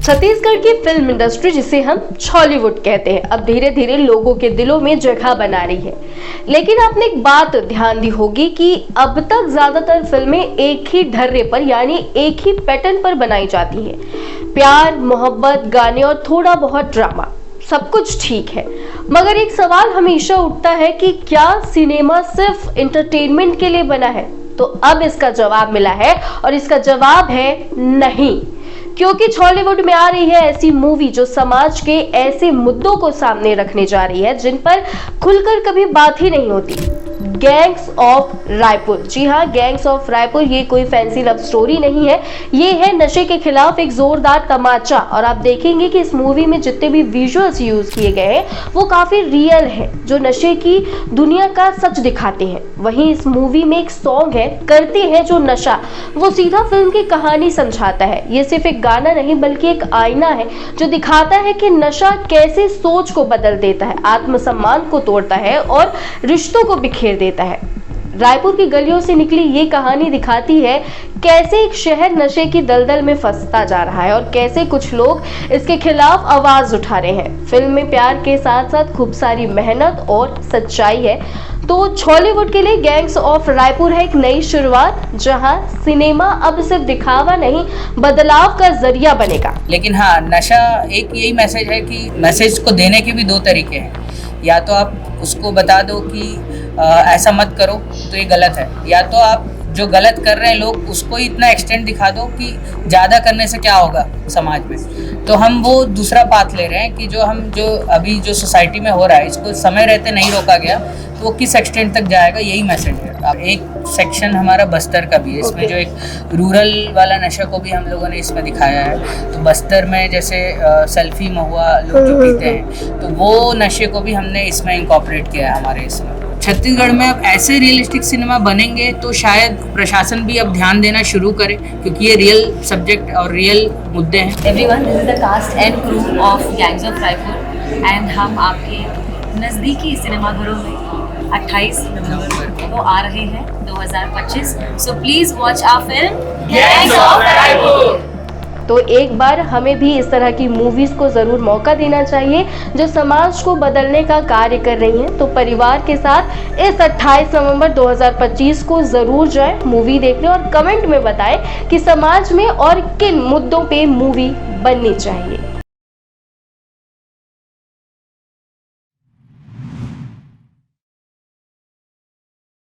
छत्तीसगढ़ की film industry, जिसे हम छॉलीवुड कहते हैं, अब धीरे धीरे लोगों के दिलों में जगह बना रही है। लेकिन आपने एक बात ध्यान दी होगी कि अब तक ज्यादातर फिल्में एक ही ढर्रे पर यानी एक ही पैटर्न पर बनाई जाती हैं। प्यार, मोहब्बत, गाने और थोड़ा बहुत ड्रामा, सब कुछ ठीक है। मगर एक सवाल हमेशा उठता है कि क्या सिनेमा सिर्फ एंटरटेनमेंट के लिए बना है? तो अब इसका जवाब मिला है और इसका जवाब है नहीं। क्योंकि छॉलीवुड में आ रही है ऐसी मूवी जो समाज के ऐसे मुद्दों को सामने रखने जा रही है जिन पर खुलकर कभी बात ही नहीं होती। Gangs of Raipur. जी हाँ, गैंग्स ऑफ रायपुर ये कोई फैंसी लव स्टोरी नहीं है, ये है नशे के खिलाफ एक जोरदार तमाचा। और आप देखेंगे कि इस मूवी में जितने भी विजुअल्स यूज किए गए हैं वो काफी रियल है, जो नशे की दुनिया का सच दिखाते हैं। वहीं इस मूवी में एक सॉन्ग है, करते हैं जो नशा, वो सीधा फिल्म की कहानी समझाता है। ये सिर्फ एक गाना नहीं बल्कि एक आईना है जो दिखाता है कि नशा कैसे सोच को बदल देता है, आत्मसम्मान को तोड़ता है और रिश्तों को बिखेर देता है। रायपुर की गलियों से निकली ये कहानी दिखाती है कैसे एक शहर नशे की दलदल में फंसता जा रहा है और कैसे कुछ लोग इसके खिलाफ आवाज उठा रहे हैं। फिल्म में प्यार के साथ साथ खूब सारी मेहनत और सच्चाई है। तो छॉलीवुड के लिए गैंग्स ऑफ रायपुर है एक नई शुरुआत, जहां सिनेमा अब सिर्फ दिखावा नहीं बदलाव का जरिया बनेगा। लेकिन हाँ, नशा एक यही मैसेज है कि मैसेज को देने के भी दो तरीके हैं। या तो आप उसको बता दो कि ऐसा मत करो तो ये गलत है, या तो आप जो गलत कर रहे हैं लोग उसको ही इतना एक्सटेंड दिखा दो कि ज़्यादा करने से क्या होगा समाज में। तो हम वो दूसरा पाथ ले रहे हैं कि जो अभी जो सोसाइटी में हो रहा है इसको समय रहते नहीं रोका गया तो वो किस एक्सटेंट तक जाएगा, यही मैसेज है। अब एक सेक्शन हमारा बस्तर का भी है, इसमें जो एक रूरल वाला नशा को भी हम लोगों ने इसमें दिखाया है। तो बस्तर में जैसे सेल्फी महुआ लोग जो पीते हैं, तो वो नशे को भी हमने इसमें इंकॉर्पोरेट किया है हमारे इसमें। छत्तीसगढ़ में अब ऐसे रियलिस्टिक सिनेमा बनेंगे तो शायद प्रशासन भी अब ध्यान देना शुरू करे, क्योंकि ये रियल सब्जेक्ट और रियल मुद्दे हैं। Everyone, this is the cast and crew of Gangs of Raipur and हम आपके नज़दीकी सिनेमाघरों में 28 नवंबर को आ रहे हैं 2025। So please watch our film Gangs of Raipur. तो एक बार हमें भी इस तरह की मूवीज को जरूर मौका देना चाहिए जो समाज को बदलने का कार्य कर रही हैं। तो परिवार के साथ इस 28 नवंबर 2025 को जरूर जाएं मूवी देखने और कमेंट में बताएं कि समाज में और किन मुद्दों पे मूवी बननी चाहिए।